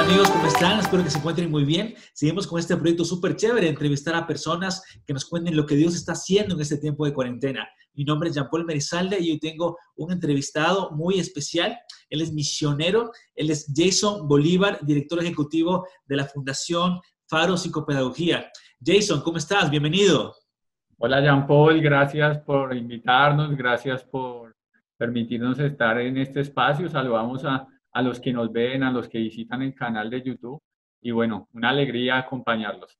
amigos? ¿Cómo están? Espero que se encuentren muy bien. Seguimos con este proyecto súper chévere, entrevistar a personas que nos cuenten lo que Dios está haciendo en este tiempo de cuarentena. Mi nombre es Jean-Paul Merizalde y hoy tengo un entrevistado muy especial. Él es misionero, él es Jason Bolívar, director ejecutivo de la Fundación Faro Psicopedagogía. Jason, ¿cómo estás? Bienvenido. Hola Jean-Paul, gracias por invitarnos, gracias por permitirnos estar en este espacio. Saludamos a los que nos ven, a los que visitan el canal de YouTube y bueno, una alegría acompañarlos.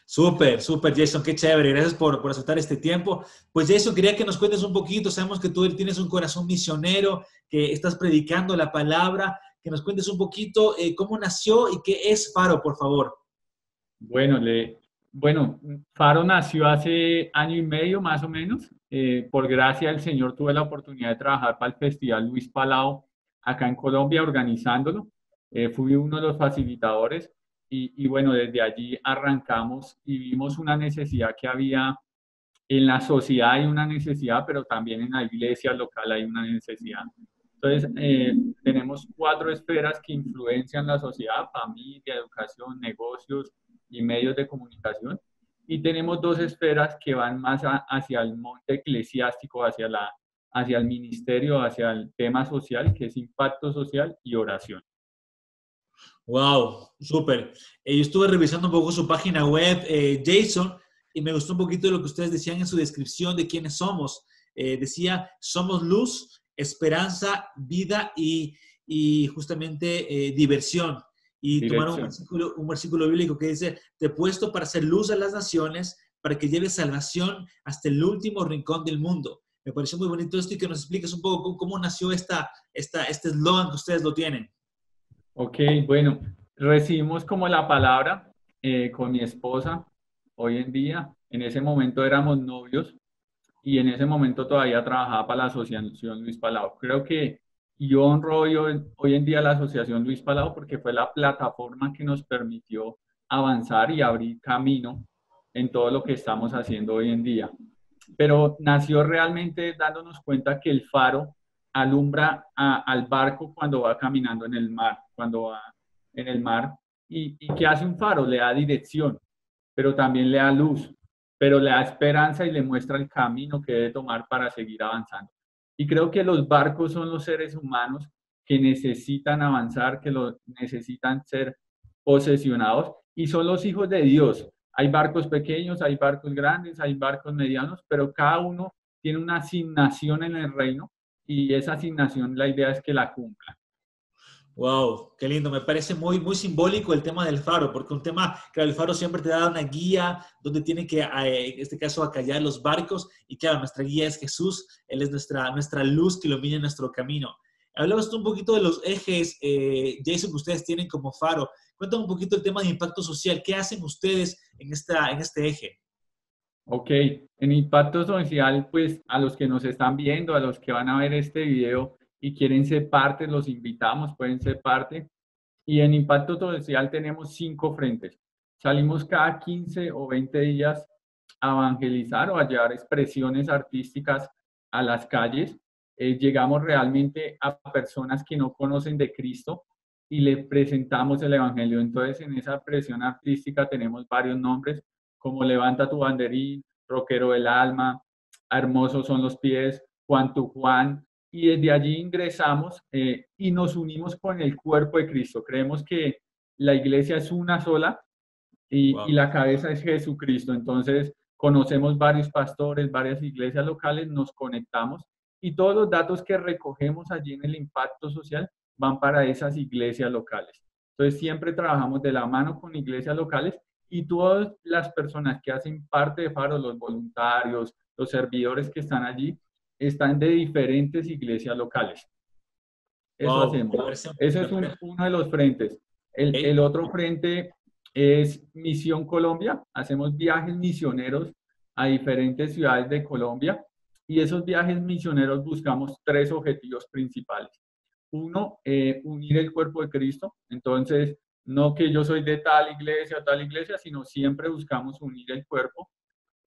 Súper, súper, Jason, qué chévere. Gracias por aceptar este tiempo. Pues Jason, quería que nos cuentes un poquito. Sabemos que tú tienes un corazón misionero, que estás predicando la palabra. Que nos cuentes un poquito cómo nació y qué es Faro, por favor. Bueno, bueno, Faro nació hace año y medio más o menos. Por gracia del Señor tuve la oportunidad de trabajar para el Festival Luis Palao acá en Colombia organizándolo. Fui uno de los facilitadores y bueno, desde allí arrancamos y vimos una necesidad que había en la sociedad, hay una necesidad, pero también en la iglesia local hay una necesidad. Entonces, tenemos 4 esferas que influencian la sociedad: familia, educación, negocios y medios de comunicación. Y tenemos 2 esferas que van más hacia el monte eclesiástico, hacia el ministerio, hacia el tema social, que es impacto social y oración. Wow, súper. Yo estuve revisando un poco su página web, Jason, y me gustó un poquito de lo que ustedes decían en su descripción de quiénes somos. Decía, somos luz, esperanza, vida y justamente diversión. Y tomaron Dirección. un versículo bíblico que dice, te he puesto para hacer luz a las naciones, para que lleves salvación hasta el último rincón del mundo. Me pareció muy bonito esto y que nos expliques un poco cómo nació este eslogan que ustedes lo tienen. Ok, bueno, recibimos como la palabra con mi esposa hoy en día. En ese momento éramos novios y en ese momento todavía trabajaba para la Asociación Luis Palao. Creo que yo honro hoy en día la Asociación Luis Palao porque fue la plataforma que nos permitió avanzar y abrir camino en todo lo que estamos haciendo hoy en día. Pero nació realmente dándonos cuenta que el faro alumbra al barco cuando va caminando en el mar, cuando va en el mar. ¿Y qué hace un faro? Le da dirección, pero también le da luz, pero le da esperanza y le muestra el camino que debe tomar para seguir avanzando. Y creo que los barcos son los seres humanos que necesitan avanzar, que necesitan ser posesionados y son los hijos de Dios. Hay barcos pequeños, hay barcos grandes, hay barcos medianos, pero cada uno tiene una asignación en el reino y esa asignación la idea es que la cumpla. Wow, qué lindo. Me parece muy, muy simbólico el tema del faro, porque un tema, claro, el faro siempre te da una guía donde tiene que, en este caso, acallar los barcos. Y claro, nuestra guía es Jesús. Él es nuestra luz que ilumina nuestro camino. Hablabas tú un poquito de los ejes, Jason, que ustedes tienen como faro. Cuéntame un poquito el tema de impacto social. ¿Qué hacen ustedes en este eje? Ok, en Impacto Social, pues a los que nos están viendo, a los que van a ver este video y quieren ser parte, los invitamos, pueden ser parte. Y en Impacto Social tenemos 5 frentes. Salimos cada 15 o 20 días a evangelizar o a llevar expresiones artísticas a las calles. Llegamos realmente a personas que no conocen de Cristo y le presentamos el Evangelio. Entonces, en esa expresión artística tenemos varios nombres, como Levanta tu banderín, Rockero del alma, Hermosos son los pies, Juan tu Juan, y desde allí ingresamos y nos unimos con el cuerpo de Cristo. Creemos que la iglesia es una sola y Wow. la cabeza es Jesucristo. Entonces, conocemos varios pastores, varias iglesias locales, nos conectamos y todos los datos que recogemos allí en el impacto social van para esas iglesias locales. Entonces, siempre trabajamos de la mano con iglesias locales y todas las personas que hacen parte de Faro, los voluntarios, los servidores que están allí, están de diferentes iglesias locales. Eso Wow, hacemos. Ese me es parece, uno de los frentes. El ok. otro frente es Misión Colombia. Hacemos viajes misioneros a diferentes ciudades de Colombia y esos viajes misioneros buscamos 3 objetivos principales. Uno, unir el cuerpo de Cristo. Entonces, no que yo soy de tal iglesia, sino siempre buscamos unir el cuerpo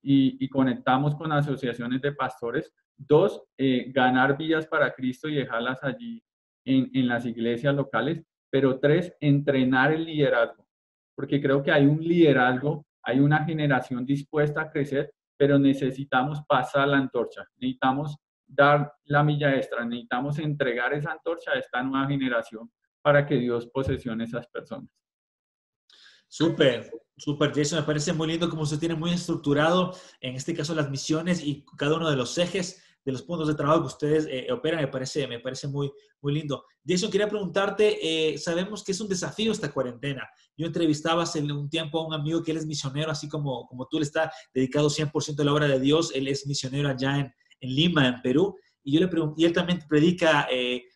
y conectamos con asociaciones de pastores. 2, ganar vidas para Cristo y dejarlas allí en las iglesias locales. pero 3, entrenar el liderazgo, porque creo que hay un liderazgo, hay una generación dispuesta a crecer, pero necesitamos pasar la antorcha, necesitamos dar la milla extra, necesitamos entregar esa antorcha a esta nueva generación para que Dios posesione esas personas. Súper, súper, Jason. Me parece muy lindo como usted tiene muy estructurado, en este caso, las misiones y cada uno de los ejes de los puntos de trabajo que ustedes operan. Me parece muy, muy lindo. Jason, quería preguntarte, sabemos que es un desafío esta cuarentena. Yo entrevistaba hace un tiempo a un amigo que él es misionero, así como tú, le está dedicado 100% a la obra de Dios. Él es misionero allá en Lima, en Perú. Y yo le pregunté, y él también predica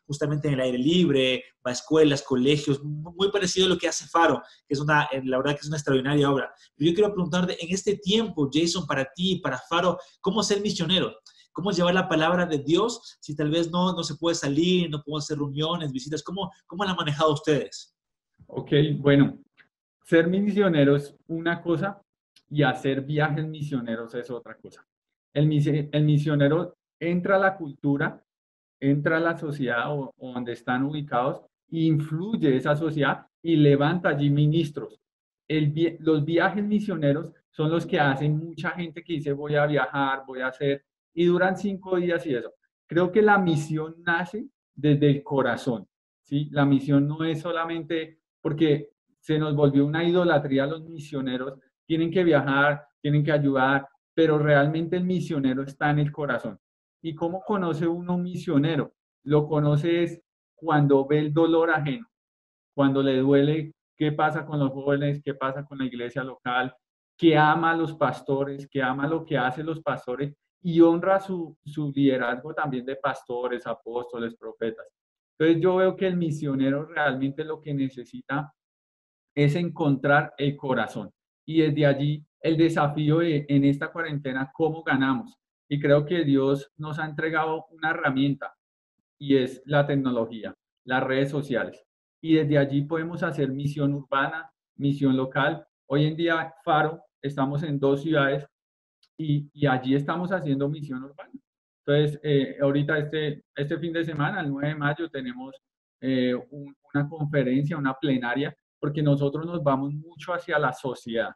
justamente en el aire libre, va a escuelas, colegios, muy parecido a lo que hace Faro, que es la verdad que es una extraordinaria obra. Pero yo quiero preguntarte, en este tiempo, Jason, para ti, para Faro, ¿cómo ser misionero? ¿Cómo llevar la palabra de Dios si tal vez no se puede salir, no puedo hacer reuniones, visitas? ¿Cómo la han manejado ustedes? Ok, bueno, ser misionero es una cosa y hacer viajes misioneros es otra cosa. El misionero entra a la cultura, entra a la sociedad o donde están ubicados, influye esa sociedad y levanta allí ministros. Los viajes misioneros son los que hacen mucha gente que dice voy a viajar, voy a hacer, y duran 5 días y eso. Creo que la misión nace desde el corazón, ¿sí? La misión no es solamente porque se nos volvió una idolatría a los misioneros, tienen que viajar, tienen que ayudar, pero realmente el misionero está en el corazón. ¿Y cómo conoce uno un misionero? Lo conoce es cuando ve el dolor ajeno, cuando le duele qué pasa con los jóvenes, qué pasa con la iglesia local, que ama a los pastores, que ama lo que hacen los pastores y honra su liderazgo también de pastores, apóstoles, profetas. Entonces yo veo que el misionero realmente lo que necesita es encontrar el corazón. Y desde allí el desafío en esta cuarentena, ¿cómo ganamos? Y creo que Dios nos ha entregado una herramienta y es la tecnología, las redes sociales. Y desde allí podemos hacer misión urbana, misión local. Hoy en día, Faro, estamos en 2 ciudades y allí estamos haciendo misión urbana. Entonces, ahorita este fin de semana, el 9 de mayo, tenemos una conferencia, una plenaria, porque nosotros nos vamos mucho hacia la sociedad,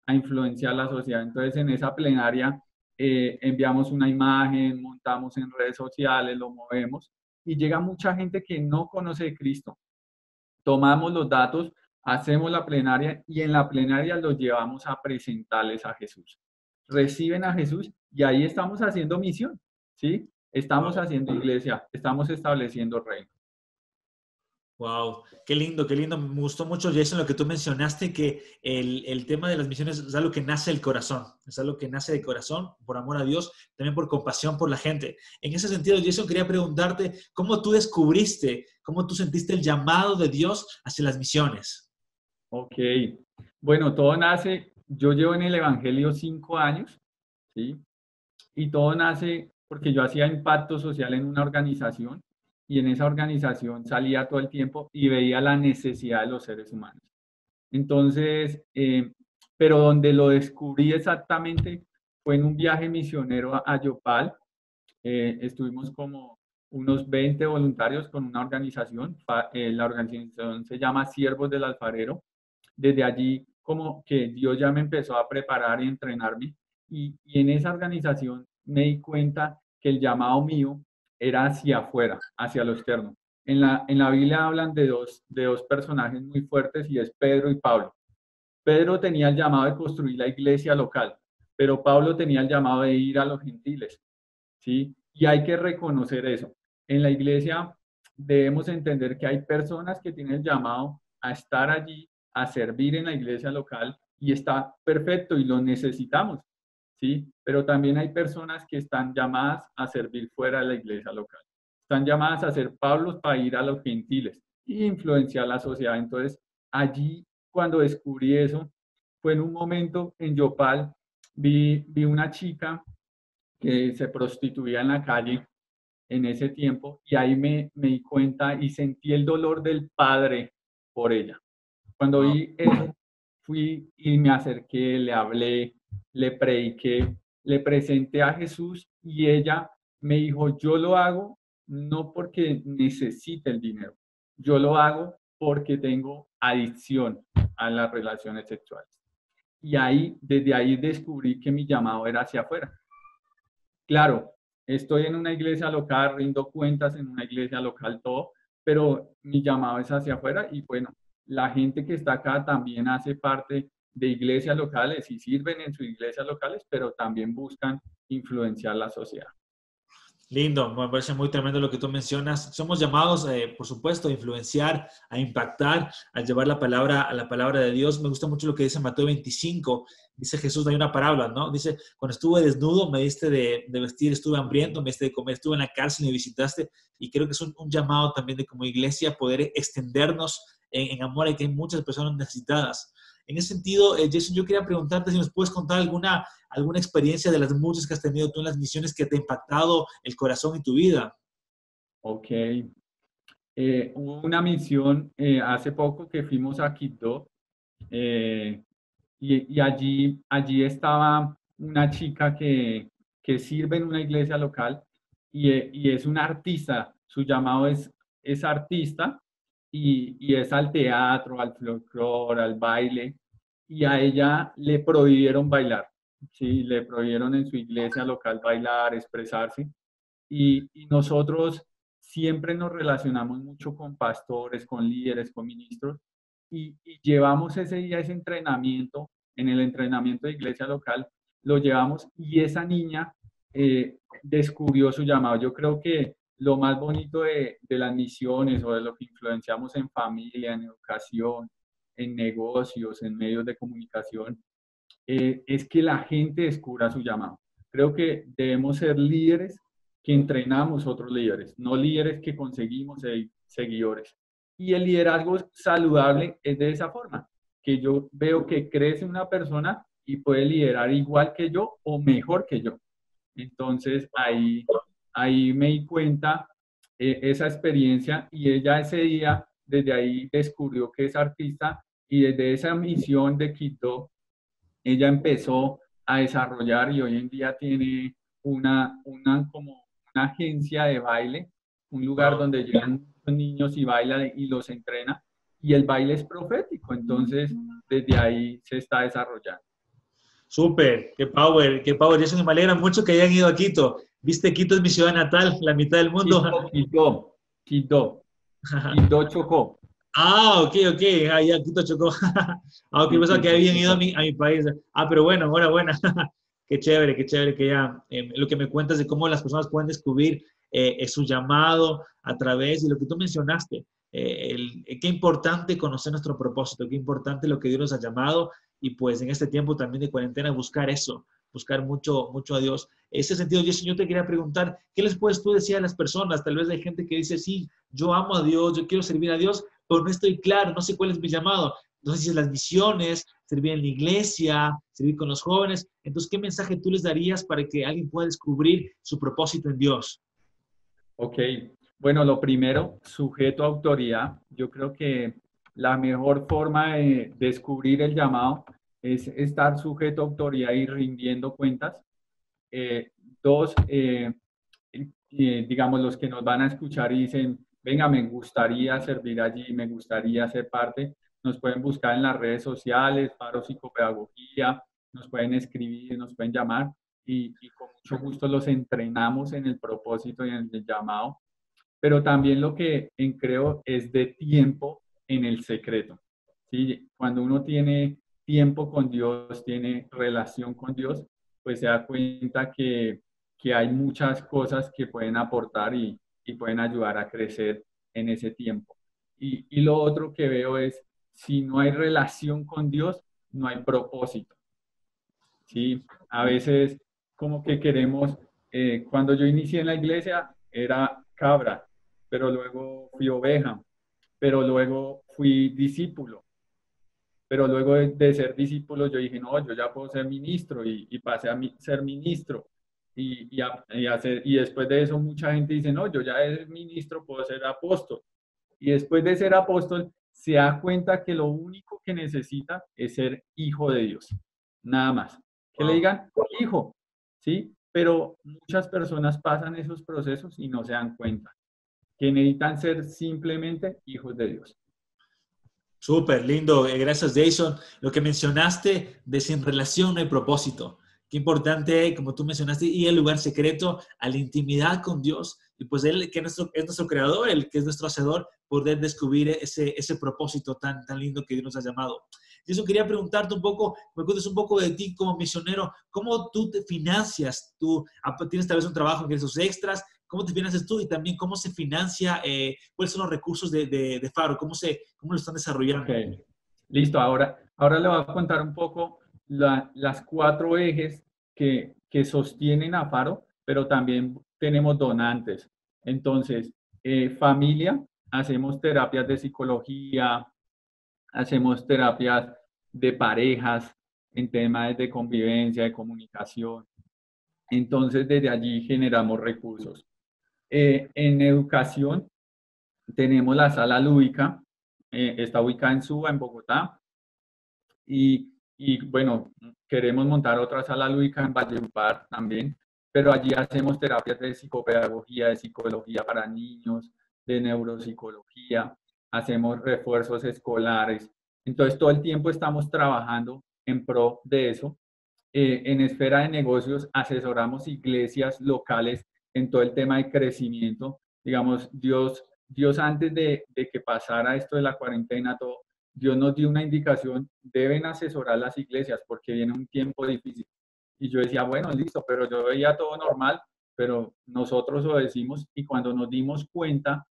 a influenciar la sociedad. Entonces, en esa plenaria enviamos una imagen, montamos en redes sociales, lo movemos y llega mucha gente que no conoce de Cristo. Tomamos los datos, hacemos la plenaria y en la plenaria los llevamos a presentarles a Jesús. Reciben a Jesús y ahí estamos haciendo misión, ¿sí? Estamos Wow. haciendo iglesia, estamos estableciendo reino. Wow, qué lindo, qué lindo. Me gustó mucho, Jason, lo que tú mencionaste, que el tema de las misiones es algo que nace del corazón, es algo que nace del corazón, por amor a Dios, también por compasión por la gente. En ese sentido, Jason, quería preguntarte, ¿cómo tú descubriste, cómo tú sentiste el llamado de Dios hacia las misiones? Ok, bueno, todo nace, yo llevo en el Evangelio 5 años, ¿sí? Y todo nace porque yo hacía impacto social en una organización y en esa organización salía todo el tiempo y veía la necesidad de los seres humanos. Entonces, pero donde lo descubrí exactamente fue en un viaje misionero a Yopal. Estuvimos como unos 20 voluntarios con una organización. La organización se llama Siervos del Alfarero. Desde allí, como que Dios ya me empezó a preparar y entrenarme. Y en esa organización me di cuenta que el llamado mío era hacia afuera, hacia lo externo. En la Biblia hablan de dos personajes muy fuertes y es Pedro y Pablo. Pedro tenía el llamado de construir la iglesia local, pero Pablo tenía el llamado de ir a los gentiles, ¿sí? Y hay que reconocer eso. En la iglesia debemos entender que hay personas que tienen el llamado a estar allí, a servir en la iglesia local y está perfecto y lo necesitamos, ¿sí? Pero también hay personas que están llamadas a servir fuera de la iglesia local. Están llamadas a ser Pablos para ir a los gentiles e influenciar la sociedad. Entonces, allí, cuando descubrí eso, fue en un momento en Yopal, vi una chica que se prostituía en la calle en ese tiempo y ahí me di cuenta y sentí el dolor del padre por ella. Cuando Wow. vi eso, fui y me acerqué, le hablé, le prediqué, le presenté a Jesús y ella me dijo, yo lo hago no porque necesite el dinero, yo lo hago porque tengo adicción a las relaciones sexuales. Y ahí, desde ahí descubrí que mi llamado era hacia afuera. Claro, estoy en una iglesia local, rindo cuentas en una iglesia local, todo, pero mi llamado es hacia afuera y bueno, la gente que está acá también hace parte de iglesias locales y sirven en sus iglesias locales, pero también buscan influenciar la sociedad. Lindo, me parece muy tremendo lo que tú mencionas. Somos llamados, por supuesto, a influenciar, a impactar, a llevar a la palabra de Dios. Me gusta mucho lo que dice Mateo 25. Dice Jesús, hay una parábola, ¿no? Dice, cuando estuve desnudo, me diste de vestir, estuve hambriento, me diste de comer, estuve en la cárcel y me visitaste. Y creo que es un llamado también de como iglesia poder extendernos en amor a que hay muchas personas necesitadas. En ese sentido, Jason, yo quería preguntarte si nos puedes contar alguna experiencia de las muchas que has tenido tú en las misiones que te ha impactado el corazón y tu vida. Ok. Hubo una misión hace poco que fuimos a Quito eh, y allí estaba una chica que sirve en una iglesia local y es una artista. Su llamado es artista y es al teatro, al folclore, al baile. Y a ella le prohibieron bailar. Sí, le prohibieron en su iglesia local bailar, expresarse. Y nosotros siempre nos relacionamos mucho con pastores, con líderes, con ministros, y llevamos ese día, ese entrenamiento, en el entrenamiento de iglesia local, lo llevamos y esa niña descubrió su llamado. Yo creo que lo más bonito de las misiones o de lo que influenciamos en familia, en educación, en negocios, en medios de comunicación, es que la gente descubra su llamado. Creo que debemos ser líderes que entrenamos otros líderes, no líderes que conseguimos seguidores. Y el liderazgo saludable es de esa forma, que yo veo que crece una persona y puede liderar igual que yo o mejor que yo. Entonces ahí me di cuenta esa experiencia y ella ese día, desde ahí descubrió que es artista y desde esa misión de Quito ella empezó a desarrollar y hoy en día tiene como una agencia de baile, un lugar Wow. donde llegan niños y bailan y los entrena. Y el baile es profético, entonces desde ahí se está desarrollando. Súper, qué power, qué power. Eso me alegra mucho que hayan ido a Quito. Viste, Quito es mi ciudad natal, la mitad del mundo. Quito, Chocó. Ah, ok, ok. Ah, ya, Quito chocó. Ah, ok, Sí, pensaba que Quito, habían ido a Chocó. mi país. Ah, pero bueno, enhorabuena. Qué chévere que ya lo que me cuentas de cómo las personas pueden descubrir su llamado a través de lo que tú mencionaste. Qué importante conocer nuestro propósito, qué importante lo que Dios nos ha llamado y pues en este tiempo también de cuarentena buscar eso, buscar mucho, mucho a Dios. En ese sentido, yo te quería preguntar, ¿qué les puedes tú decir a las personas? Tal vez hay gente que dice, sí, yo amo a Dios, yo quiero servir a Dios, pero no estoy claro, no sé cuál es mi llamado. No sé si es las misiones, servir en la iglesia, servir con los jóvenes. Entonces, ¿qué mensaje tú les darías para que alguien pueda descubrir su propósito en Dios? Ok, bueno, lo primero, sujeto a autoridad. Yo creo que la mejor forma de descubrir el llamado es estar sujeto a autoridad y rindiendo cuentas. Eh, Dos, digamos, los que nos van a escuchar y dicen, venga, me gustaría servir allí, me gustaría ser parte, nos pueden buscar en las redes sociales, Faro Psicopedagogía, nos pueden escribir, nos pueden llamar y con mucho gusto los entrenamos en el propósito y en el llamado. Pero también lo que creo es de tiempo en el secreto. ¿Sí? Cuando uno tiene tiempo con Dios, tiene relación con Dios, pues se da cuenta que hay muchas cosas que pueden aportar y pueden ayudar a crecer en ese tiempo. Y lo otro que veo es, si no hay relación con Dios, no hay propósito. ¿Sí? A veces como que queremos, cuando yo inicié en la iglesia era cabra, pero luego fui oveja, pero luego fui discípulo, pero luego de ser discípulo yo dije, no, yo ya puedo ser ministro y pasé a ser ministro. Y después de eso mucha gente dice, no, yo ya es ministro, puedo ser apóstol. Y después de ser apóstol, se da cuenta que lo único que necesita es ser hijo de Dios, nada más. Que le Wow. digan hijo, ¿sí? Pero muchas personas pasan esos procesos y no se dan cuenta que necesitan ser simplemente hijos de Dios. Súper lindo, gracias Jason. Lo que mencionaste de sin relación no hay propósito. Qué importante, como tú mencionaste, ir al lugar secreto, a la intimidad con Dios. Y pues Él, que es nuestro creador, el que es nuestro hacedor, poder descubrir ese propósito tan lindo que Dios nos ha llamado. Jason, quería preguntarte un poco, me cuentes un poco de ti como misionero, ¿cómo tú te financias? ¿Tú tienes tal vez un trabajo, ingresos extras? ¿Cómo te financias tú? Y también, ¿cómo se financia? ¿Cuáles son los recursos de Faro? ¿Cómo lo están Ok, desarrollando? listo. Ahora le voy a contar un poco las cuatro ejes que sostienen a Faro, pero también tenemos donantes. Entonces, familia, hacemos terapias de psicología, hacemos terapias de parejas en temas de convivencia, de comunicación. Entonces, desde allí generamos recursos. En educación, tenemos la sala lúdica, está ubicada en Suba, en Bogotá, y bueno, queremos montar otra sala lúdica en Valledupar también, pero allí hacemos terapias de psicopedagogía, de psicología para niños, de neuropsicología, hacemos refuerzos escolares. Entonces, todo el tiempo estamos trabajando en pro de eso. En esfera de negocios, asesoramos iglesias locales en todo el tema de crecimiento. Digamos, Dios antes de que pasara esto de la cuarentena, todo, Dios nos dio una indicación, deben asesorar las iglesias porque viene un tiempo difícil. Y yo decía, bueno, listo, pero yo veía todo normal, pero nosotros lo decimos y cuando nos dimos cuenta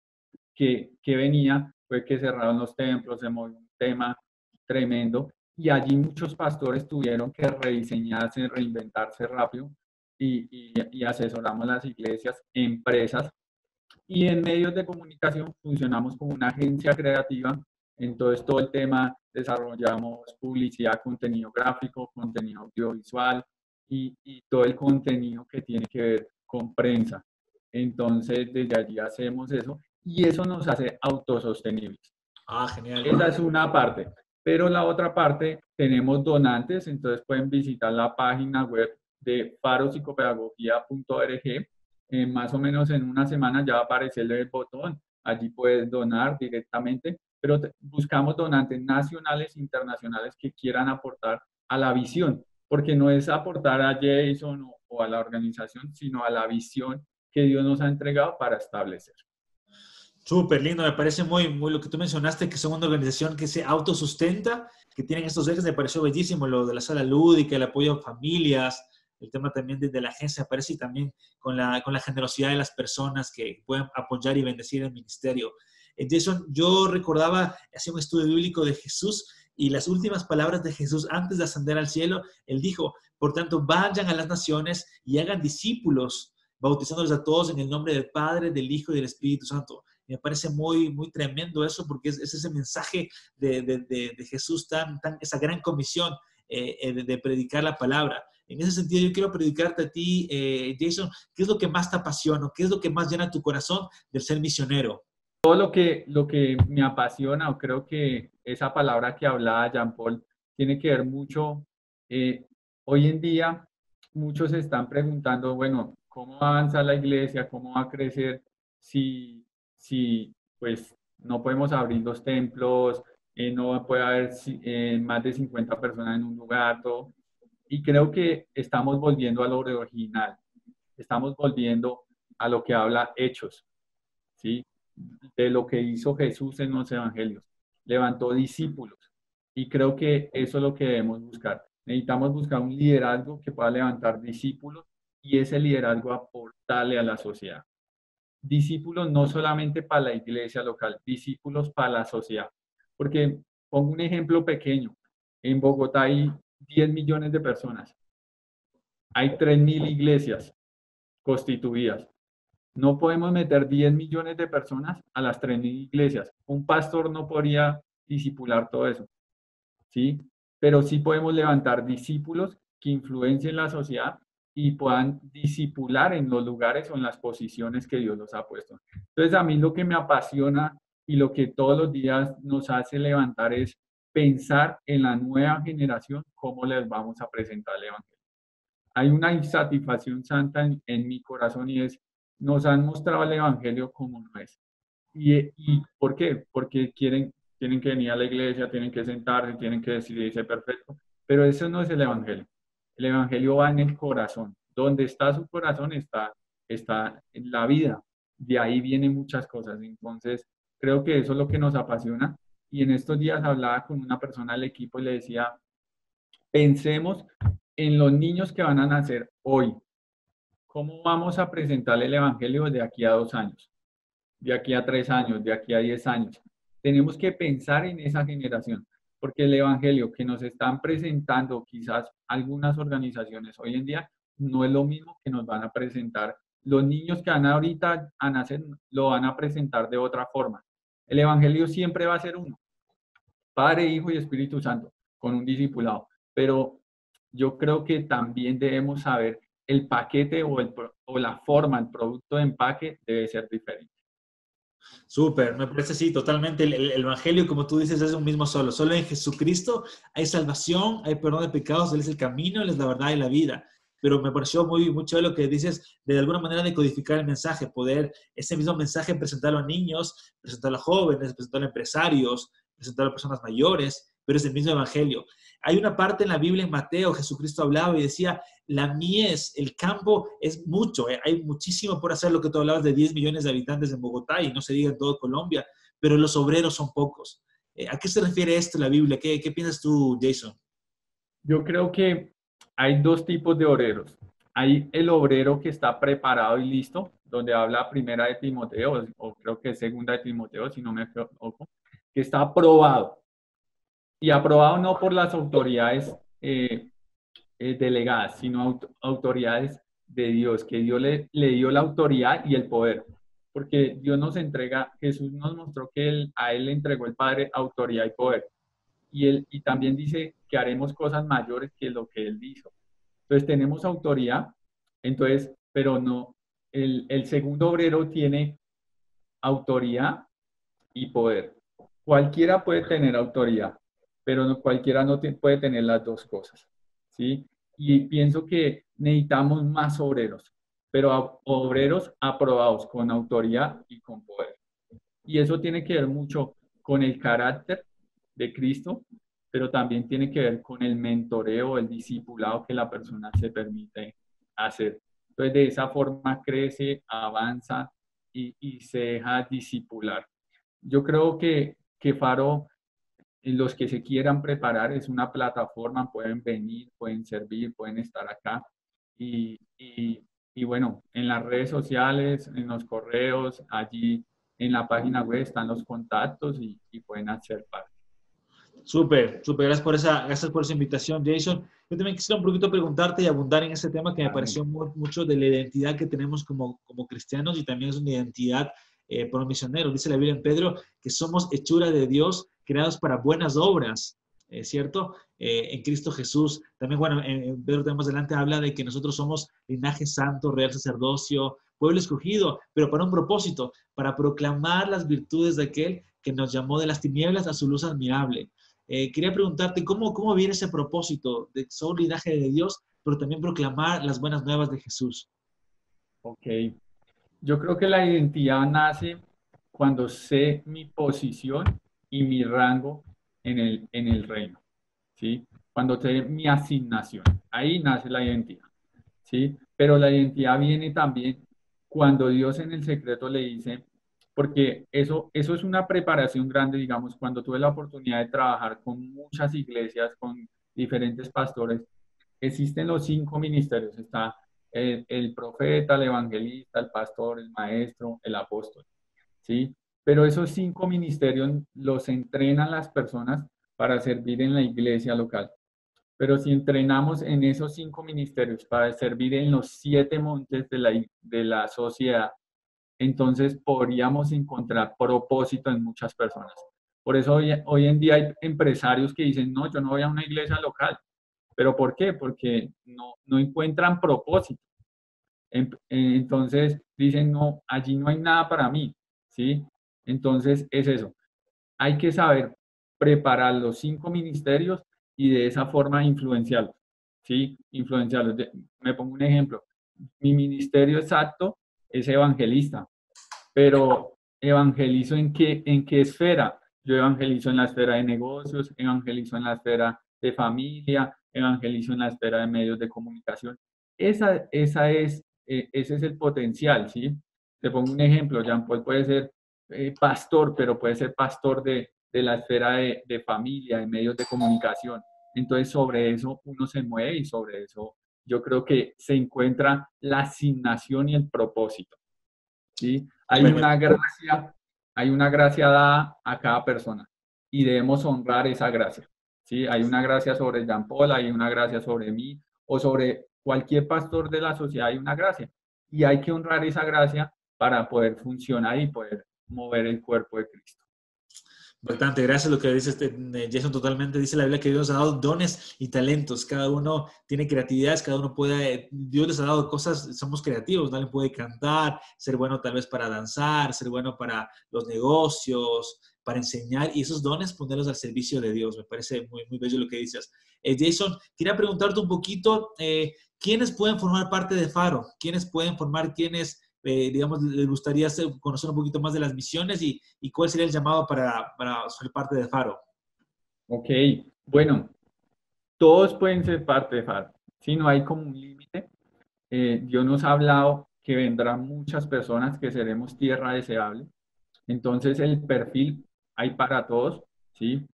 que venía fue que cerraron los templos, se movió un tema tremendo y allí muchos pastores tuvieron que rediseñarse, reinventarse rápido y asesoramos las iglesias, empresas y en medios de comunicación funcionamos como una agencia creativa. Entonces, todo el tema, desarrollamos publicidad, contenido gráfico, contenido audiovisual y todo el contenido que tiene que ver con prensa. Entonces, desde allí hacemos eso y eso nos hace autosostenibles. Ah, genial. Esa es una parte. Pero la otra parte, tenemos donantes, entonces pueden visitar la página web de faropsicopedagogía.org. Más o menos en una semana ya va a aparecer el botón. Allí puedes donar directamente, pero buscamos donantes nacionales e internacionales que quieran aportar a la visión, porque no es aportar a Jason o a la organización, sino a la visión que Dios nos ha entregado para establecer. Súper lindo, me parece muy lo que tú mencionaste, que son una organización que se autosustenta, que tienen estos ejes, me pareció bellísimo, lo de la sala lúdica, el apoyo a familias, el tema también de la agencia, me parece, y también con la generosidad de las personas que pueden apoyar y bendecir el ministerio. Jason, yo recordaba, hacía un estudio bíblico de Jesús y las últimas palabras de Jesús antes de ascender al cielo, él dijo, por tanto, vayan a las naciones y hagan discípulos, bautizándolos a todos en el nombre del Padre, del Hijo y del Espíritu Santo. Me parece muy tremendo eso porque es ese mensaje de Jesús, esa gran comisión de predicar la palabra. En ese sentido, yo quiero predicarte a ti, Jason, ¿qué es lo que más te apasiona? ¿Qué es lo que más llena tu corazón del ser misionero? Todo lo que me apasiona, o creo que esa palabra que hablaba Jean Paul tiene que ver mucho. Hoy en día, muchos se están preguntando, bueno, ¿cómo avanza la iglesia? ¿Cómo va a crecer si pues, no podemos abrir los templos? No puede haber más de 50 personas en un lugar, todo. Y creo que estamos volviendo a lo original, estamos volviendo a lo que habla Hechos, ¿sí? De lo que hizo Jesús en los evangelios. Levantó discípulos y creo que eso es lo que debemos buscar. Necesitamos buscar un liderazgo que pueda levantar discípulos y ese liderazgo aportarle a la sociedad. Discípulos no solamente para la iglesia local, discípulos para la sociedad. Porque pongo un ejemplo pequeño. En Bogotá hay 10 millones de personas. Hay 3.000 iglesias constituidas. No podemos meter 10 millones de personas a las 3.000 iglesias. Un pastor no podría disipular todo eso, ¿sí? Pero sí podemos levantar discípulos que influencien la sociedad y puedan disipular en los lugares o en las posiciones que Dios los ha puesto. Entonces, a mí lo que me apasiona y lo que todos los días nos hace levantar es pensar en la nueva generación, cómo les vamos a presentar el Evangelio. Hay una insatisfacción santa en mi corazón y es, nos han mostrado el Evangelio como no es. ¿Y por qué? Porque quieren tienen que venir a la iglesia, tienen que sentarse, tienen que decidirse perfecto, pero eso no es el evangelio. El evangelio va en el corazón. Donde está su corazón está en la vida. De ahí vienen muchas cosas. Entonces, creo que eso es lo que nos apasiona. Y en estos días hablaba con una persona del equipo y le decía, pensemos en los niños que van a nacer hoy. ¿Cómo vamos a presentar el evangelio de aquí a 2 años, de aquí a 3 años, de aquí a 10 años? Tenemos que pensar en esa generación, porque el evangelio que nos están presentando quizás algunas organizaciones hoy en día no es lo mismo que nos van a presentar. Los niños que van ahorita a nacer lo van a presentar de otra forma. El evangelio siempre va a ser uno, Padre, Hijo y Espíritu Santo, con un discipulado. Pero yo creo que también debemos saber el paquete o la forma, el producto de empaque debe ser diferente. Súper, me parece sí, totalmente. El evangelio, como tú dices, es un mismo solo. Solo en Jesucristo hay salvación, hay perdón de pecados, Él es el camino, Él es la verdad y la vida. Pero me pareció muy chévere lo que dices de alguna manera de codificar el mensaje, poder ese mismo mensaje presentarlo a niños, presentarlo a jóvenes, presentarlo a empresarios, presentarlo a personas mayores, pero es el mismo evangelio. Hay una parte en la Biblia, en Mateo, Jesucristo hablaba y decía, la mies, el campo es mucho, hay muchísimo por hacer, lo que tú hablabas de 10 millones de habitantes en Bogotá y no se diga en todo Colombia, pero los obreros son pocos. ¿A qué se refiere esto en la Biblia? ¿Qué piensas tú, Jason? Yo creo que hay dos tipos de obreros. Hay el obrero que está preparado y listo, donde habla primera de Timoteo, o creo que es segunda de Timoteo, si no me equivoco, que está aprobado. Y aprobado no por las autoridades delegadas, sino autoridades de Dios, que Dios le dio la autoridad y el poder. Porque Dios nos entrega, Jesús nos mostró que a Él le entregó el Padre autoridad y poder. Y también dice que haremos cosas mayores que lo que Él hizo. Entonces tenemos autoridad, entonces, pero no, el segundo obrero tiene autoridad y poder. Cualquiera puede tener autoridad, pero no, cualquiera no puede tener las dos cosas, ¿sí? Y pienso que necesitamos más obreros, pero obreros aprobados con autoridad y con poder. Y eso tiene que ver mucho con el carácter de Cristo, pero también tiene que ver con el mentoreo, el discipulado que la persona se permite hacer. Entonces, de esa forma crece, avanza y se deja discipular. Yo creo que Faro, los que se quieran preparar, es una plataforma, pueden venir, pueden servir, pueden estar acá. Y bueno, en las redes sociales, en los correos, allí en la página web están los contactos y pueden hacer parte. Súper, súper, gracias por esa invitación, Jason. Yo también quisiera un poquito preguntarte y abundar en ese tema que me pareció mucho de la identidad que tenemos como cristianos y también es una identidad por un misionero. Dice la Biblia en Pedro que somos hechura de Dios, creados para buenas obras, ¿cierto? En Cristo Jesús. También, bueno, en Pedro tenemos adelante habla de que nosotros somos linaje santo, real sacerdocio, pueblo escogido, pero para un propósito, para proclamar las virtudes de aquel que nos llamó de las tinieblas a su luz admirable. Quería preguntarte cómo viene ese propósito de ser linaje de Dios, pero también proclamar las buenas nuevas de Jesús. Ok, yo creo que la identidad nace cuando sé mi posición y mi rango en el reino, ¿sí? Cuando sé mi asignación, ahí nace la identidad, ¿sí? Pero la identidad viene también cuando Dios en el secreto le dice, porque eso es una preparación grande, digamos, cuando tuve la oportunidad de trabajar con muchas iglesias, con diferentes pastores, existen los 5 ministerios, está el profeta, el evangelista, el pastor, el maestro, el apóstol, ¿sí? Pero esos 5 ministerios los entrenan las personas para servir en la iglesia local. Pero si entrenamos en esos 5 ministerios para servir en los 7 montes de la sociedad, entonces podríamos encontrar propósito en muchas personas. Por eso hoy en día hay empresarios que dicen, no, yo no voy a una iglesia local. ¿Pero por qué? Porque no encuentran propósito. Entonces dicen, no, allí no hay nada para mí, ¿sí? Entonces es eso. Hay que saber preparar los 5 ministerios y de esa forma influenciarlos, ¿sí? Influenciarlos. Me pongo un ejemplo. Mi ministerio exacto es evangelista, pero evangelizo en qué esfera. Yo evangelizo en la esfera de negocios, evangelizo en la esfera de familia, evangelizo en la esfera de medios de comunicación. Ese es el potencial, ¿sí? Te pongo un ejemplo, Jean Paul puede ser pastor, pero puede ser pastor de la esfera de familia, de medios de comunicación. Entonces, sobre eso uno se mueve y sobre eso yo creo que se encuentra la asignación y el propósito, ¿sí? Hay una gracia dada a cada persona y debemos honrar esa gracia, ¿sí? Hay una gracia sobre Jean Paul, hay una gracia sobre mí o sobre cualquier pastor de la sociedad, hay una gracia. Y hay que honrar esa gracia para poder funcionar y poder mover el cuerpo de Cristo. Bastante, gracias a lo que dice Jason totalmente. Dice la Biblia que Dios ha dado dones y talentos. Cada uno tiene creatividades, cada uno puede, Dios les ha dado cosas, somos creativos, ¿no? Alguien puede cantar, ser bueno tal vez para danzar, ser bueno para los negocios, para enseñar, y esos dones ponerlos al servicio de Dios. Me parece muy, muy bello lo que dices. Jason, quería preguntarte un poquito, ¿quiénes pueden formar parte de Faro? ¿Quiénes pueden formar, quiénes digamos, les gustaría conocer un poquito más de las misiones y cuál sería el llamado para ser parte de Faro? Ok, bueno, todos pueden ser parte de Faro, ¿sí? No hay como un límite. Dios nos ha hablado que vendrán muchas personas, que seremos tierra deseable. Entonces el perfil hay para todos, ¿sí?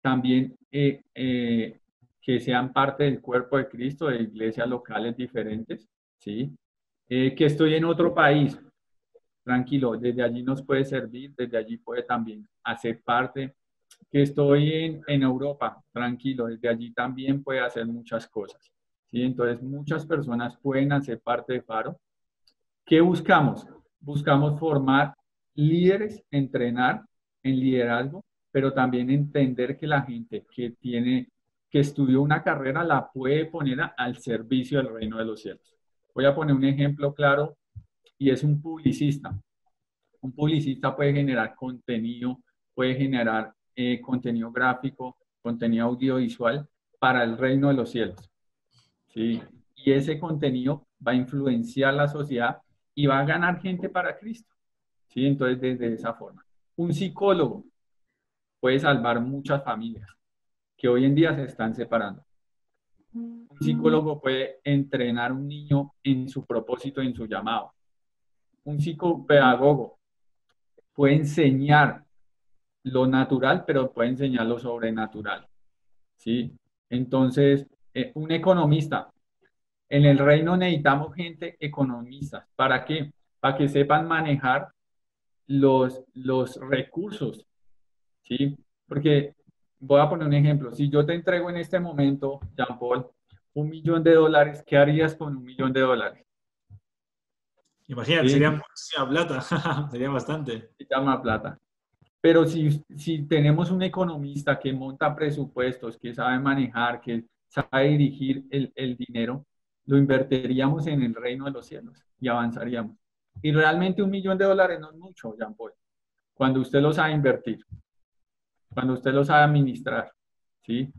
También que sean parte del cuerpo de Cristo, de iglesias locales diferentes, ¿sí? Que estoy en otro país, tranquilo, desde allí nos puede servir, desde allí puede también hacer parte. Que estoy en Europa, tranquilo, desde allí también puede hacer muchas cosas, ¿sí? Entonces muchas personas pueden hacer parte de Faro. ¿Qué buscamos? Buscamos formar líderes, entrenar en liderazgo, pero también entender que la gente que estudió una carrera la puede poner al servicio del reino de los cielos. Voy a poner un ejemplo claro y es un publicista. Un publicista puede generar contenido, puede generar contenido gráfico, contenido audiovisual para el reino de los cielos, ¿sí? Y ese contenido va a influenciar la sociedad y va a ganar gente para Cristo, ¿sí? Entonces, desde esa forma. Un psicólogo puede salvar muchas familias que hoy en día se están separando. Un psicólogo puede entrenar a un niño en su propósito y en su llamado. Un psicopedagogo puede enseñar lo natural, pero puede enseñar lo sobrenatural, ¿sí? Entonces, un economista. En el reino necesitamos gente economistas. ¿Para qué? Para que sepan manejar los recursos, ¿sí? Porque voy a poner un ejemplo. Si yo te entrego en este momento, Jean Paul, $1.000.000, ¿qué harías con $1.000.000? Imagínate, ¿Sí? sería mucha plata, sería bastante. Se llama plata. Pero si tenemos un economista que monta presupuestos, que sabe manejar, que sabe dirigir el dinero, lo invertiríamos en el reino de los cielos y avanzaríamos. Y realmente $1.000.000 no es mucho, Jean Paul, cuando usted lo sabe invertir, cuando usted lo sabe administrar, ¿sí?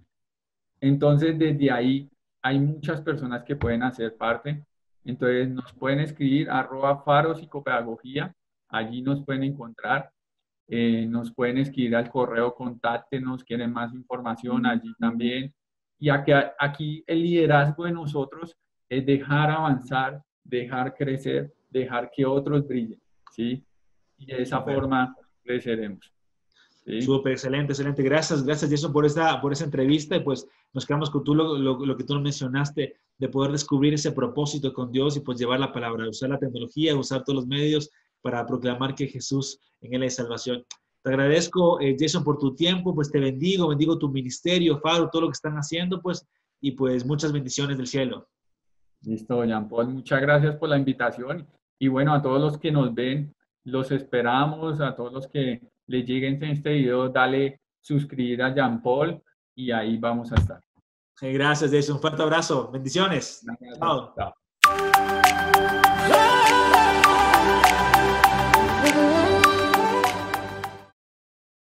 Entonces, desde ahí hay muchas personas que pueden hacer parte. Entonces, nos pueden escribir @Faro Psicopedagogía, allí nos pueden encontrar. Nos pueden escribir al correo, contáctenos, quieren más información allí también. Y aquí el liderazgo de nosotros es dejar avanzar, dejar crecer, dejar que otros brillen, ¿sí? Y de esa Súper, forma creceremos, ¿sí? súper, excelente, excelente. Gracias, gracias Jason por esa entrevista y pues nos quedamos con lo que tú mencionaste de poder descubrir ese propósito con Dios y pues llevar la palabra, usar la tecnología, usar todos los medios para proclamar que Jesús en Él es salvación. Te agradezco, Jason, por tu tiempo, pues te bendigo tu ministerio, Faro, todo lo que están haciendo, pues, y pues muchas bendiciones del cielo. Listo, Jean Paul, muchas gracias por la invitación. Y bueno, a todos los que nos ven, los esperamos, a todos los que les lleguen en este video, dale suscribir a Jean Paul y ahí vamos a estar. Gracias, Jason. Un fuerte abrazo. Bendiciones. Gracias. Chao. Chao.